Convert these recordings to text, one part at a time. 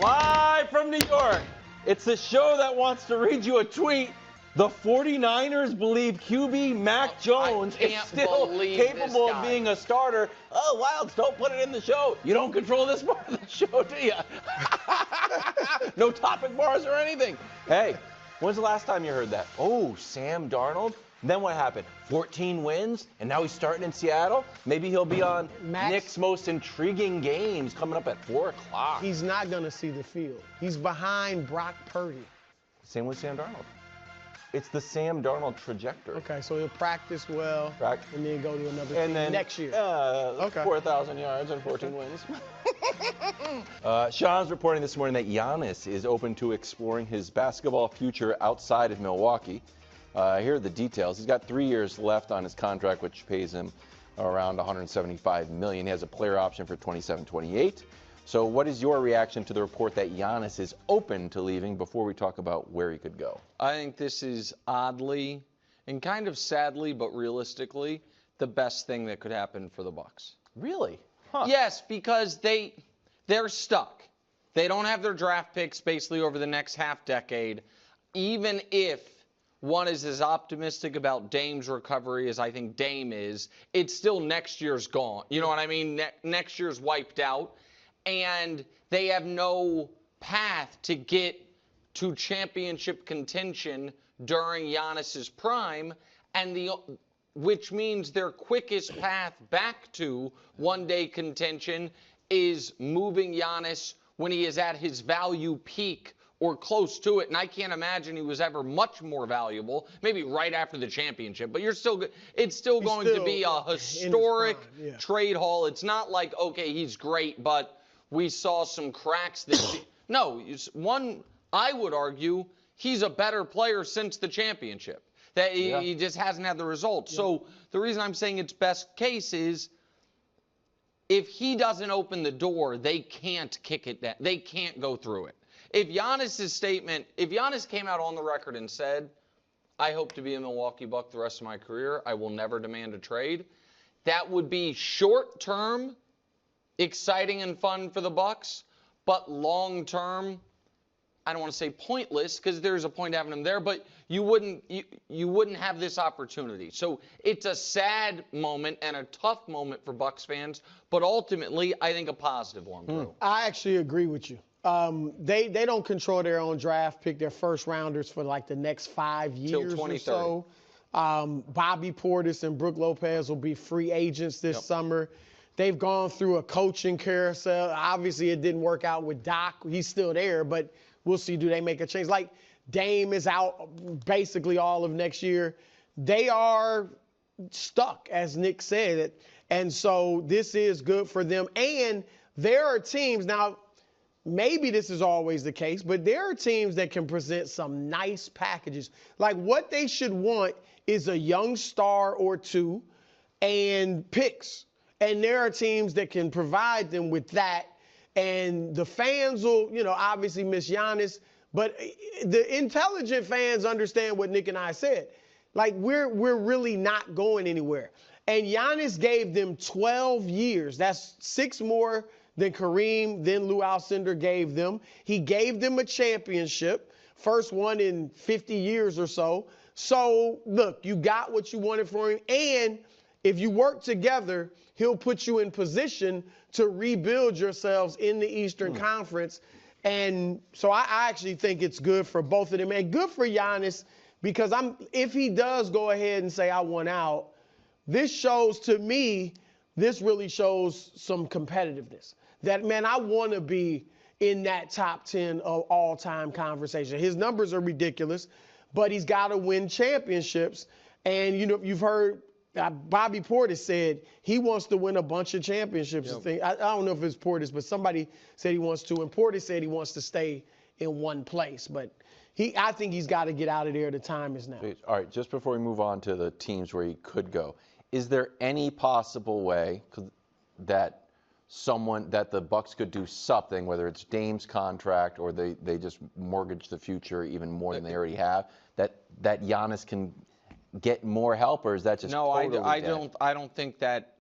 Live from New York, it's the show that wants to read you a tweet. The 49ers believe QB Mac Jones is still capable of being a starter. Oh, Wilds, don't put it in the show. You don't control this part of the show, do you? No topic bars or anything. Hey, when's the last time you heard that? Oh, Sam Darnold? Then what happened? 14 wins, and now he's starting in Seattle? Maybe he'll be on Nick's most intriguing games coming up at 4 o'clock. He's not going to see the field. He's behind Brock Purdy. Same with Sam Darnold. It's the Sam Darnold trajectory. Okay, so he'll practice well, and then go to another team next year. 4,000 yards and 14 wins. Sean's reporting this morning that Giannis is open to exploring his basketball future outside of Milwaukee. Here are the details. He's got 3 years left on his contract, which pays him around $175 million. He has a player option for 27-28. So what is your reaction to the report that Giannis is open to leaving before we talk about where he could go? I think this is oddly and kind of sadly, but realistically, the best thing that could happen for the Bucks. Really? Huh. Yes, because they're stuck. They don't have their draft picks basically over the next half decade. Even if one is as optimistic about Dame's recovery as I think Dame is, it's still next year's gone. You know what I mean? Next year's wiped out. And they have no path to get to championship contention during Giannis's prime, and which means their quickest path back to one-day contention is moving Giannis when he is at his value peak or close to it. And I can't imagine he was ever much more valuable, maybe right after the championship. But it's still going to be a historic trade haul. It's not like, okay, he's great, but we saw some cracks this year. No, I would argue he's a better player since the championship. That he just hasn't had the results. Yeah. So the reason I'm saying it's best case is if he doesn't open the door, they can't kick it down. They can't go through it. If Giannis came out on the record and said, I hope to be a Milwaukee Buck the rest of my career, I will never demand a trade, that would be short-term exciting and fun for the Bucks, but long-term, I don't want to say pointless because there's a point having him there, but you wouldn't have this opportunity. So it's a sad moment and a tough moment for Bucks fans, but ultimately I think a positive one, bro. I actually agree with you. They don't control their own draft pick, their first rounders for like the next 5 years or so. Bobby Portis and Brook Lopez will be free agents this summer. They've gone through a coaching carousel. Obviously, it didn't work out with Doc. He's still there, but we'll see, do they make a change? Like, Dame is out basically all of next year. They are stuck, as Nick said. And so this is good for them. And there are teams, now, maybe this is always the case, but there are teams that can present some nice packages. Like, what they should want is a young star or two and picks. And there are teams that can provide them with that. And the fans will, obviously miss Giannis. But the intelligent fans understand what Nick and I said. Like, we're really not going anywhere. And Giannis gave them 12 years. That's 6 more than Kareem, then Lou Alcindor gave them. He gave them a championship, first one in 50 years or so. So, look, you got what you wanted for him. And if you work together, he'll put you in position to rebuild yourselves in the Eastern Conference. And so I actually think it's good for both of them. And good for Giannis because if he does go ahead and say, I want out, this shows to me, this really shows some competitiveness. That, man, I want to be in that top 10 of all-time conversation. His numbers are ridiculous, but he's got to win championships. And, you've heard Bobby Portis said he wants to win a bunch of championships. I don't know if it's Portis, but somebody said he wants to. And Portis said he wants to stay in one place. But I think he's got to get out of there. The time is now. All right, just before we move on to the teams where he could go, is there any possible way that the Bucks could do something, whether it's Dame's contract or they just mortgage the future even more than they already have, that Giannis can get more help, or is that just I don't think that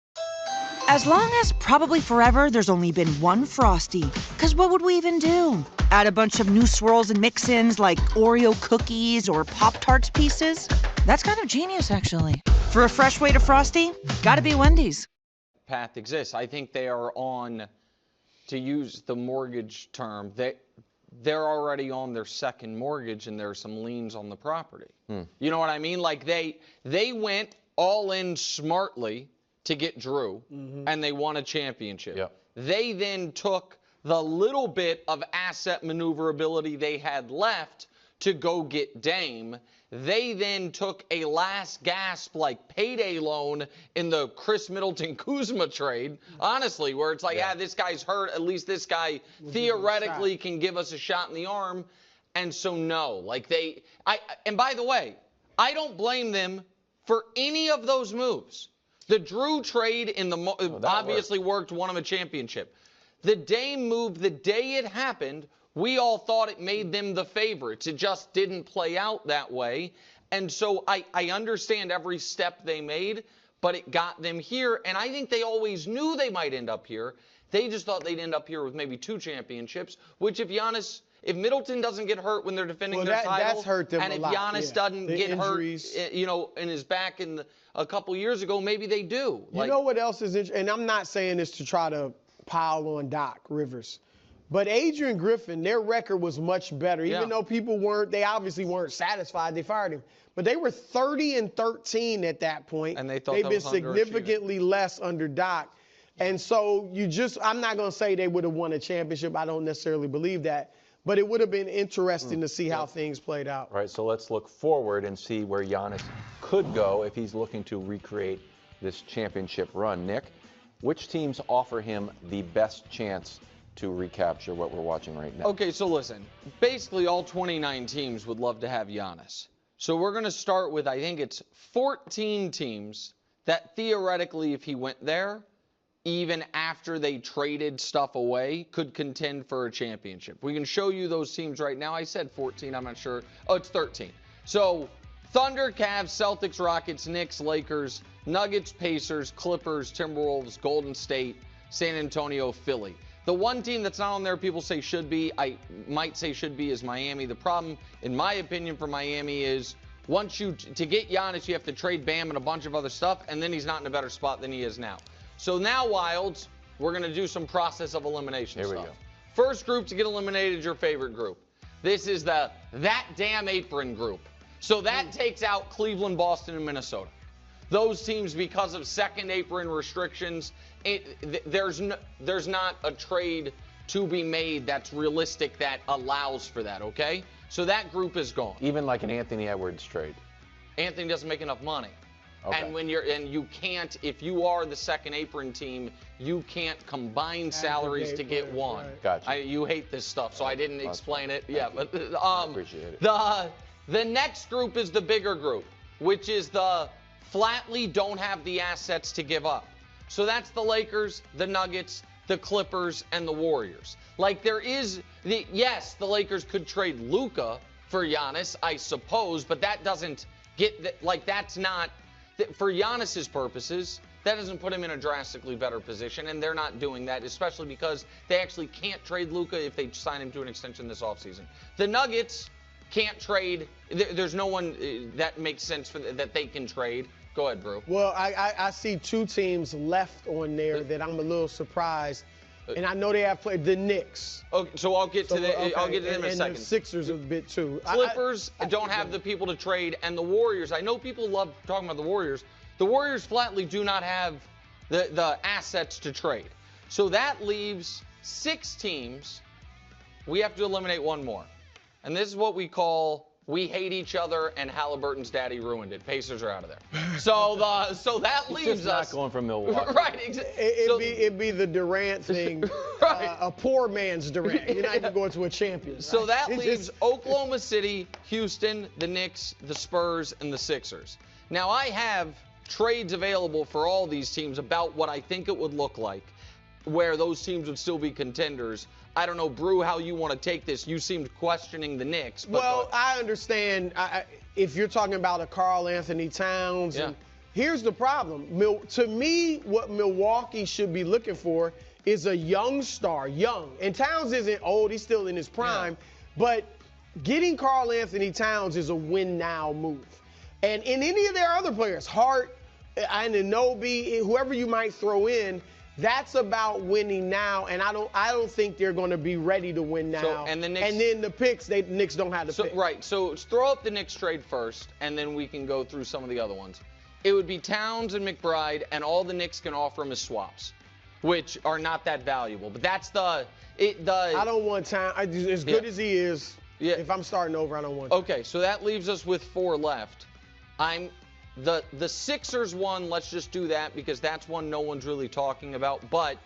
As long as probably forever there's only been one Frosty. Because what would we even do? Add a bunch of new swirls and mix-ins like Oreo cookies or Pop-Tarts pieces? That's kind of genius, actually. For a fresh way to Frosty, gotta be Wendy's. Path exists. I think they are on, to use the mortgage term, they're already on their second mortgage and there are some liens on the property. You know what I mean? Like they went all in smartly to get Drew, and they won a championship. Yep. They then took the little bit of asset maneuverability they had left to go get Dame. They then took a last gasp like payday loan in the Chris Middleton-Kuzma trade, honestly, where it's like, this guy's hurt. At least this guy theoretically can give us a shot in the arm. And so, no, like and by the way, I don't blame them for any of those moves. The Drew trade obviously worked, won him a championship. The Dame move, the day it happened, we all thought it made them the favorites. It just didn't play out that way. And so I understand every step they made, but it got them here. And I think they always knew they might end up here. They just thought they'd end up here with maybe 2 championships, which if Middleton doesn't get hurt when they're defending their title, that's hurt them and if a lot. Giannis doesn't get injuries. hurt, in his back a couple years ago, maybe they do. You know what else is interesting? And I'm not saying this to try to pile on Doc Rivers, but Adrian Griffin, their record was much better. Even though they obviously weren't satisfied, they fired him. But they were 30-13 at that point. And they thought they've been significantly less under Doc. And so I'm not going to say they would have won a championship. I don't necessarily believe that. But it would have been interesting to see how things played out. All right, so let's look forward and see where Giannis could go if he's looking to recreate this championship run. Nick, which teams offer him the best chance to recapture what we're watching right now? Okay, so listen. Basically, all 29 teams would love to have Giannis. So we're going to start with, I think it's 14 teams that theoretically, if he went there, even after they traded stuff away, could contend for a championship. We can show you those teams right now. I said 14, I'm not sure. Oh, it's 13. So Thunder, Cavs, Celtics, Rockets, Knicks, Lakers, Nuggets, Pacers, Clippers, Timberwolves, Golden State, San Antonio, Philly. The one team that's not on there people say should be, I might say should be, is Miami. The problem, in my opinion, for Miami is to get Giannis, you have to trade Bam and a bunch of other stuff, and then he's not in a better spot than he is now. So now, Wilds, we're going to do some process of elimination stuff. Here we go. First group to get eliminated is your favorite group. This is the That Damn Apron group. So that takes out Cleveland, Boston, and Minnesota. Those teams, because of second apron restrictions, there's not a trade to be made that's realistic that allows for that, okay? So that group is gone. Even like an Anthony Edwards trade. Anthony doesn't make enough money. Okay. And you can't, if you are the second apron team, you can't combine salaries to get one. Right. Gotcha. You hate this stuff, so I didn't explain it. Yeah, but I appreciate it. The next group is the bigger group, which is the flatly don't have the assets to give up. So that's the Lakers, the Nuggets, the Clippers, and the Warriors. Like yes, the Lakers could trade Luka for Giannis, I suppose, but that doesn't that's not. For Giannis's purposes, that doesn't put him in a drastically better position, and they're not doing that, especially because they actually can't trade Luka if they sign him to an extension this offseason. The Nuggets can't trade. There's no one that makes sense that they can trade. Go ahead, Brew. Well, I see 2 teams left on there that I'm a little surprised. And I know they have played the Knicks. Okay, so I'll get to them in a second. And the Sixers a bit too. Clippers don't have the people to trade, and the Warriors. I know people love talking about the Warriors. The Warriors flatly do not have the assets to trade. So that leaves 6 teams. We have to eliminate one more, and this is what we call we hate each other, and Halliburton's daddy ruined it. Pacers are out of there. So that leaves us. Not going from Milwaukee. Right. It'd be the Durant thing. Right. A poor man's Durant. You're not even going to a champion. So that leaves Oklahoma City, Houston, the Knicks, the Spurs, and the Sixers. Now I have trades available for all these teams about what I think it would look like, where those teams would still be contenders. I don't know, Brew, how you want to take this. You seemed questioning the Knicks. But well, I understand if you're talking about a Karl Anthony Towns. Yeah. And here's the problem. To me, what Milwaukee should be looking for is a young star, And Towns isn't old, he's still in his prime, but getting Karl Anthony Towns is a win-now move. And in any of their other players, Hart, Anunoby, whoever you might throw in, that's about winning now, and I don't think they're going to be ready to win now. So, and then the picks, the Knicks don't have the pick. Right. So throw up the Knicks trade first, and then we can go through some of the other ones. It would be Towns and McBride, and all the Knicks can offer them is swaps, which are not that valuable. But that's I don't want Towns. As good as he is, if I'm starting over, I don't want. Okay, so that leaves us with 4 left. The Sixers one, let's just do that because that's one no one's really talking about, but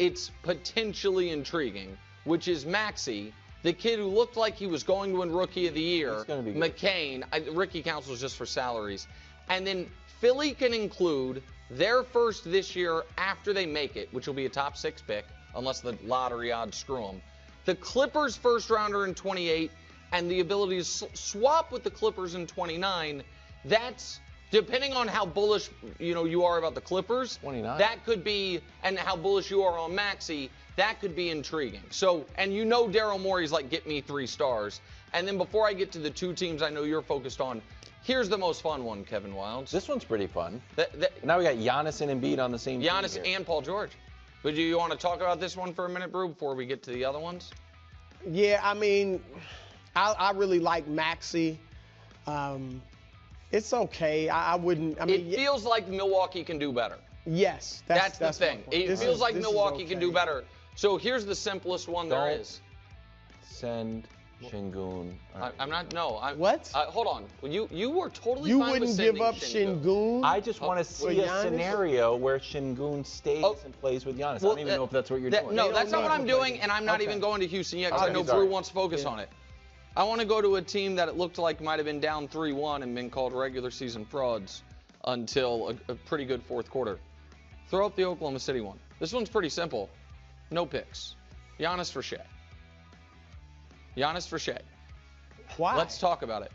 it's potentially intriguing, which is Maxey, the kid who looked like he was going to win Rookie of the Year. McCain, Ricky counts was just for salaries. And then Philly can include their first this year after they make it, which will be a top 6 pick, unless the lottery odds screw them. The Clippers first rounder in 28, and the ability to swap with the Clippers in 29. That's depending on how bullish you are about the Clippers. 29. That could be, and how bullish you are on Maxey. That could be intriguing. So, and Daryl Morey's like, get me 3 stars. And then before I get to the 2 teams I know you're focused on, here's the most fun one, Kevin Wildes. This one's pretty fun. Now we got Giannis and Embiid on the same team. Giannis and Paul George. But do you want to talk about this one for a minute, Brew, before we get to the other ones? Yeah, I mean, I really like Maxey. It's okay. I wouldn't. I mean, it feels like Milwaukee can do better. Yes, that's the thing. It feels like Milwaukee can do better. So here's the simplest one there is. Send Şengün. I'm not. No. What? Hold on. You were totally. You fine wouldn't with give up Şengün. Şengün. I just want to see a scenario where Şengün stays and plays with Giannis. I don't even know if that's what you're doing. No, that's not what I'm doing, and I'm not even going to Houston yet because I know Brew wants to focus on it. I want to go to a team that it looked like might have been down 3-1 and been called regular season frauds until a pretty good fourth quarter. Throw up the Oklahoma City one. This one's pretty simple. No picks. Giannis for Shea. Giannis for Shea. Why? Let's talk about it.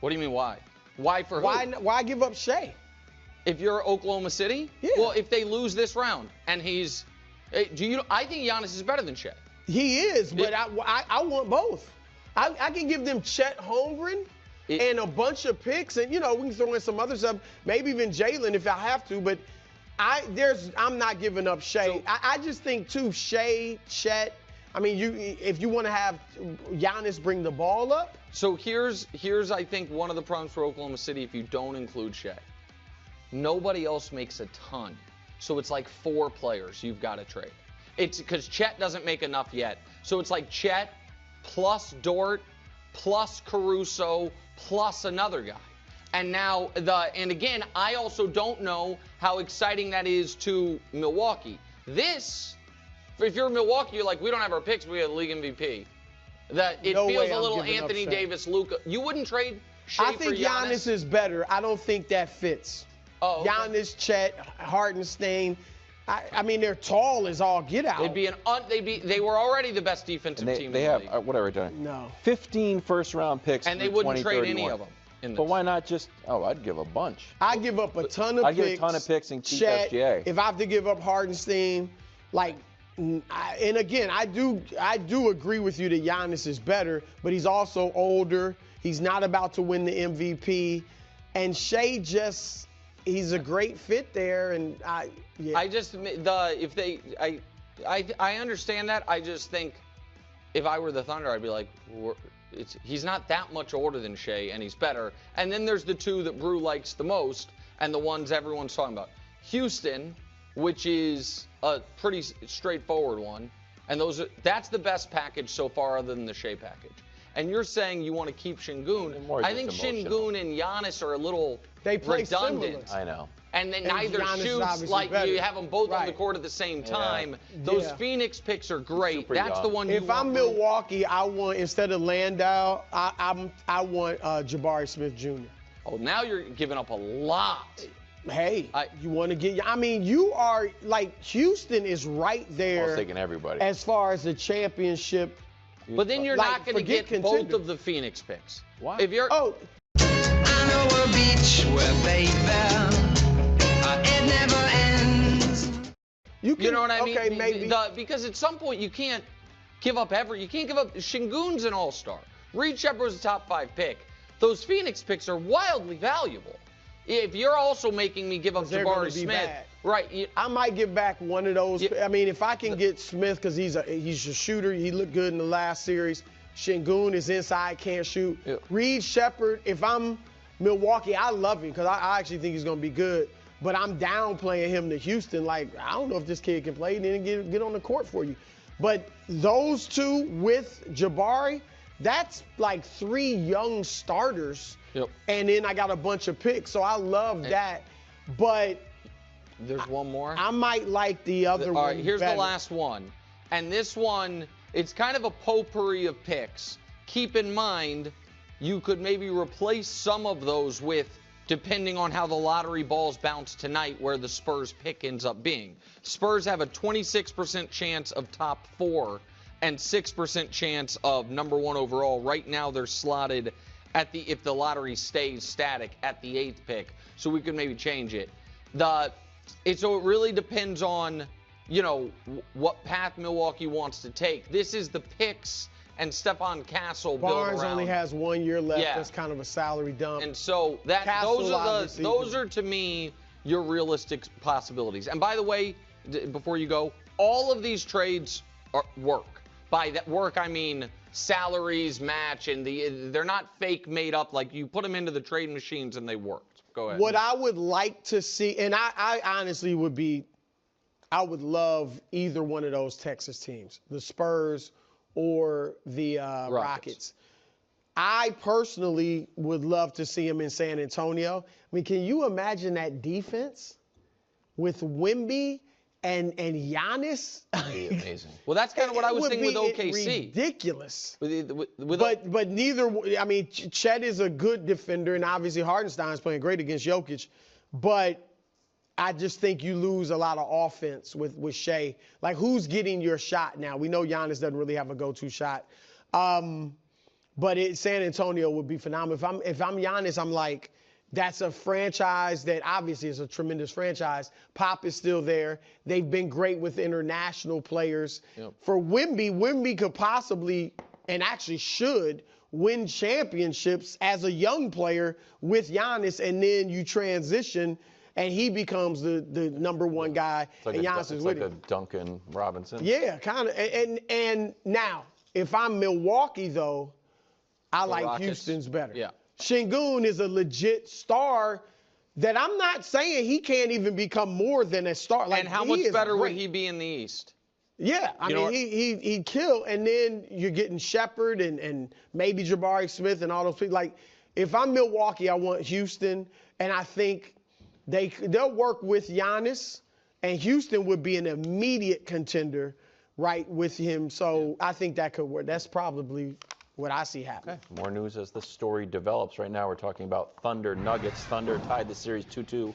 What do you mean why? Why for who? Why give up Shea? If you're Oklahoma City? Yeah. Well, if they lose this round and I think Giannis is better than Shea. He is, but I want both. I can give them Chet Holmgren and a bunch of picks, and we can throw in some other stuff, maybe even Jalen if I have to. But I'm not giving up Shea. So, I just think too, Shea, Chet. I mean, if you want to have Giannis bring the ball up. So here's I think one of the problems for Oklahoma City if you don't include Shea. Nobody else makes a ton, so it's like 4 players you've got to trade. It's because Chet doesn't make enough yet, so it's like Chet plus Dort, plus Caruso, plus another guy. And again, I also don't know how exciting that is to Milwaukee. If you're Milwaukee, you're like, we don't have our picks, we have the league MVP. It feels a little Anthony Davis, Luka. You wouldn't trade Shea for Giannis? I think Giannis is better. I don't think that fits. Oh, okay. Giannis, Chet, Hartenstein. I mean, they're tall as all get out. They were already the best defensive team they in the have, league. Whatever, Johnny. No. 15 first-round picks. And they wouldn't trade any of them. But why not just, I'd give a bunch. I'd give up a ton of picks. I'd give a ton of picks and keep Chet, SGA. If I have to give up Hartenstein, and again, I do agree with you that Giannis is better, but he's also older. He's not about to win the MVP. And Shea he's a great fit there, and I understand that. I just think if I were the Thunder, I'd be like, he's not that much older than Shea, and he's better. And then there's the 2 that Brew likes the most, and the ones everyone's talking about. Houston, which is a pretty straightforward one, and that's the best package so far other than the Shea package. And you're saying you want to keep Şengün. I think Şengün and Giannis are a little redundant. I know. And they neither shoots you have them both on the court at the same time. Yeah. Those Phoenix picks are great. That's the one you want. If I'm Milwaukee, I want, instead of Landau, I want Jabari Smith Jr. Oh, now you're giving up a lot. Hey, you want to get? I mean, you are Houston is right there. I was taking everybody as far as the championship. But then you're not going to get both of the Phoenix picks. Why? If you're I know a beach where, baby, You know what I mean? Okay, maybe. Because at some point you can't give up You can't give up. Şengün's an all-star. Reed Sheppard was a top 5 pick. Those Phoenix picks are wildly valuable. If you're also making me give up Jabari Smith, right? I might give back one of those. I mean, if I can get Smith because he's a shooter, he looked good in the last series. Şengün is inside, can't shoot. Yeah. Reed Sheppard, if I'm Milwaukee, I love him because I actually think he's going to be good. But I'm downplaying him to Houston. Like, I don't know if this kid can play and then get on the court for you. But those two with Jabari, that's like 3 young starters. Yep. And then I got a bunch of picks. So I love that. But there's one more. I might like the other one. All right, here's better. the last one. And this one, it's kind of a potpourri of picks. Keep in mind, you could maybe replace some of those with, depending on how the lottery balls bounce tonight, where the Spurs pick ends up being. Spurs have a 26% chance of top 4 and 6% chance of number 1 overall. Right now, they're slotted at if the lottery stays static, at the 8th pick. So we could maybe change it. So it really depends on, what path Milwaukee wants to take. This is the picks and Stephon Castle built around. Barnes only has 1 year left. Yeah. That's kind of a salary dump. And so those are to me your realistic possibilities. And by the way, before you go, all of these trades work. By that work, I mean salaries match, and they're not fake made up. Like, you put them into the trade machines and they worked. Go ahead. What I would like to see, and I honestly I would love either one of those Texas teams, the Spurs or the Rockets. I personally would love to see them in San Antonio. I mean, can you imagine that defense with Wemby and Giannis? Amazing. Well, that's kind of what I was thinking with OKC. Ridiculous. But neither. I mean, Chet is a good defender, and obviously Hardenstein's playing great against Jokic. But I just think you lose a lot of offense with Shea. Like, who's getting your shot now? We know Giannis doesn't really have a go-to shot. But San Antonio would be phenomenal. If I'm Giannis, I'm like, that's a franchise that obviously is a tremendous franchise. Pop is still there. They've been great with international players. Yep. For Wemby could possibly, and actually should, win championships as a young player with Giannis, and then you transition and he becomes the number 1 guy, and Giannis is with him. It's like a Duncan Robinson. Yeah, kind of. And now, if I'm Milwaukee, though, I like Rockets. Houston's better. Yeah. Şengün is a legit star that I'm not saying he can't even become more than a star. Like, and how much better would he be in the East? Yeah, I mean, he'd kill. And then you're getting Sheppard and maybe Jabari Smith and all those people. Like, if I'm Milwaukee, I want Houston, and I think they'll work with Giannis, and Houston would be an immediate contender right with him. So I think that could work. That's probably what I see happening. Okay. More news as the story develops. Right now we're talking about Thunder Nuggets. Thunder tied the series 2-2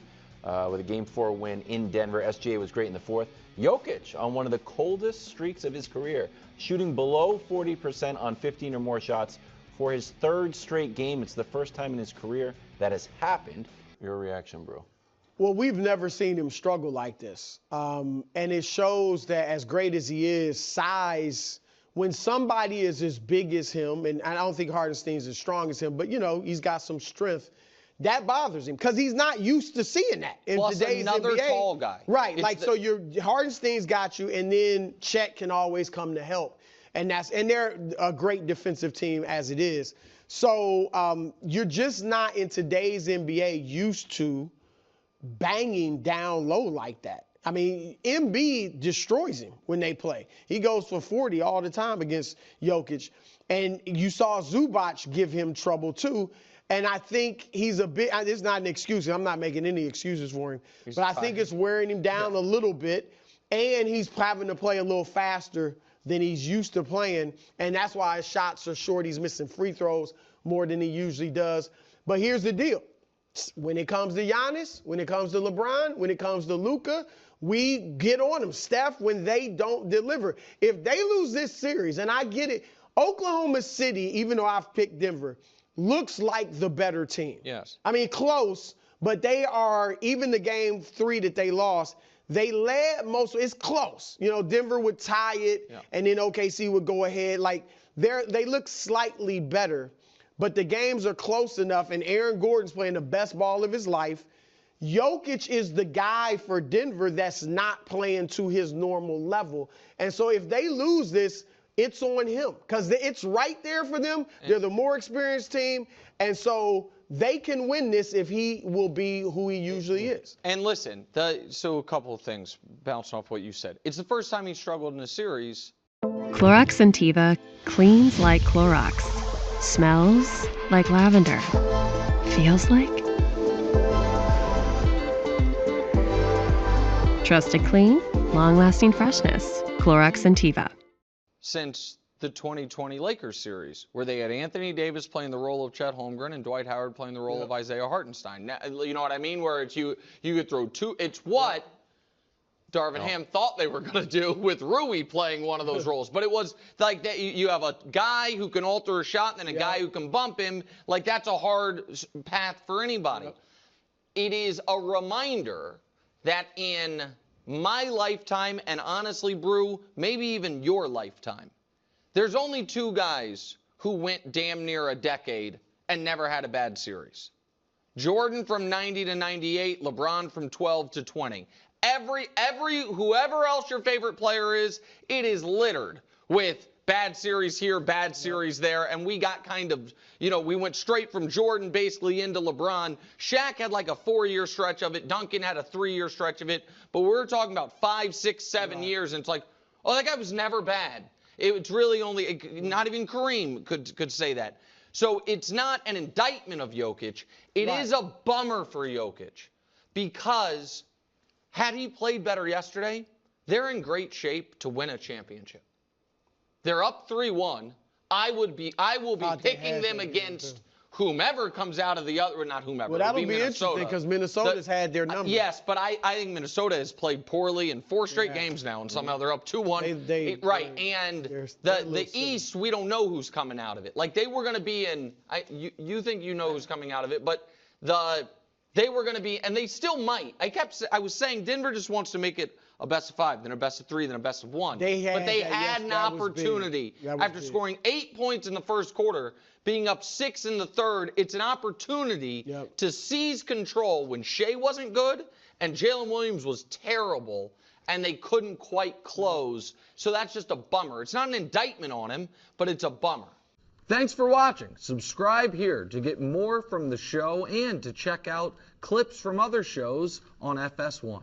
with a Game 4 win in Denver. SGA was great in the 4th. Jokic on one of the coldest streaks of his career, shooting below 40% on 15 or more shots for his 3rd straight game. It's the first time in his career that has happened. Your reaction, bro? Well, we've never seen him struggle like this. And it shows that as great as he is, size, when somebody is as big as him, and I don't think Hardenstein's as strong as him, but, he's got some strength, that bothers him because he's not used to seeing that in Plus today's another NBA. tall guy. Right, so Hardenstein's got you, and then Chet can always come to help. And they're a great defensive team as it is. So you're just not in today's NBA used to banging down low like that. I mean, Embiid destroys him when they play. He goes for 40 all the time against Jokic. And you saw Zubac give him trouble too. And I think he's a bit, it's not an excuse. I'm not making any excuses for him. But I think it's wearing him down a little bit. And he's having to play a little faster than he's used to playing. And that's why his shots are short. He's missing free throws more than he usually does. But here's the deal. When it comes to Giannis, when it comes to LeBron, when it comes to Luka, we get on them. Steph, when they don't deliver. If they lose this series, and I get it, Oklahoma City, even though I've picked Denver, looks like the better team. Yes. I mean, close, but they are, even the game 3 that they lost, They led most. It's close. You know, Denver would tie it, and then OKC would go ahead. Like they look slightly better, but the games are close enough. And Aaron Gordon's playing the best ball of his life. Jokic is the guy for Denver that's not playing to his normal level. And so if they lose this, it's on him because it's right there for them. They're the more experienced team. And so they can win this if he will be who he usually is. And listen, so a couple of things bouncing off what you said. It's the first time he struggled in a series. Clorox Sentiva cleans like Clorox, smells like lavender, feels like trusted clean, long-lasting freshness. Clorox Sentiva. Since the 2020 Lakers series, where they had Anthony Davis playing the role of Chet Holmgren and Dwight Howard playing the role of Isaiah Hartenstein. Now, you know what I mean? Where it's you could throw two. It's what Darvin Ham thought they were going to do with Rui playing one of those roles. But it was like that. You have a guy who can alter a shot and then a guy who can bump him. Like, that's a hard path for anybody. It is a reminder that in my lifetime, and honestly, Brew, maybe even your lifetime, there's only two guys who went damn near a decade and never had a bad series. Jordan from 90 to 98, LeBron from 12 to 20. Whoever else your favorite player is, it is littered with bad series here, bad series there, and we got kind of, we went straight from Jordan basically into LeBron. Shaq had like a 4-year stretch of it. Duncan had a 3-year stretch of it. But we're talking about 5, 6, 7 years, and it's like, oh, that guy was never bad. It's really only, not even Kareem could say that. So it's not an indictment of Jokic. It is a bummer for Jokic because had he played better yesterday, they're in great shape to win a championship. They're up 3-1. I will be picking them against whomever comes out of the other, not whomever. Well, that'll be interesting because Minnesota's had their number. Yes, but I think Minnesota has played poorly in 4 straight games now, and somehow they're up 2-1. Right, and the East, we don't know who's coming out of it. Like, they were going to be in, you think you know who's coming out of it, but they were going to be, and they still might. I was saying Denver just wants to make it a best of 5, then a best of 3, then a best of 1. But they had an opportunity after scoring 8 points in the first quarter, being up 6 in the third. It's an opportunity to seize control when Shea wasn't good and Jalen Williams was terrible, and they couldn't quite close. So that's just a bummer. It's not an indictment on him, but it's a bummer. Thanks for watching. Subscribe here to get more from the show and to check out clips from other shows on FS1.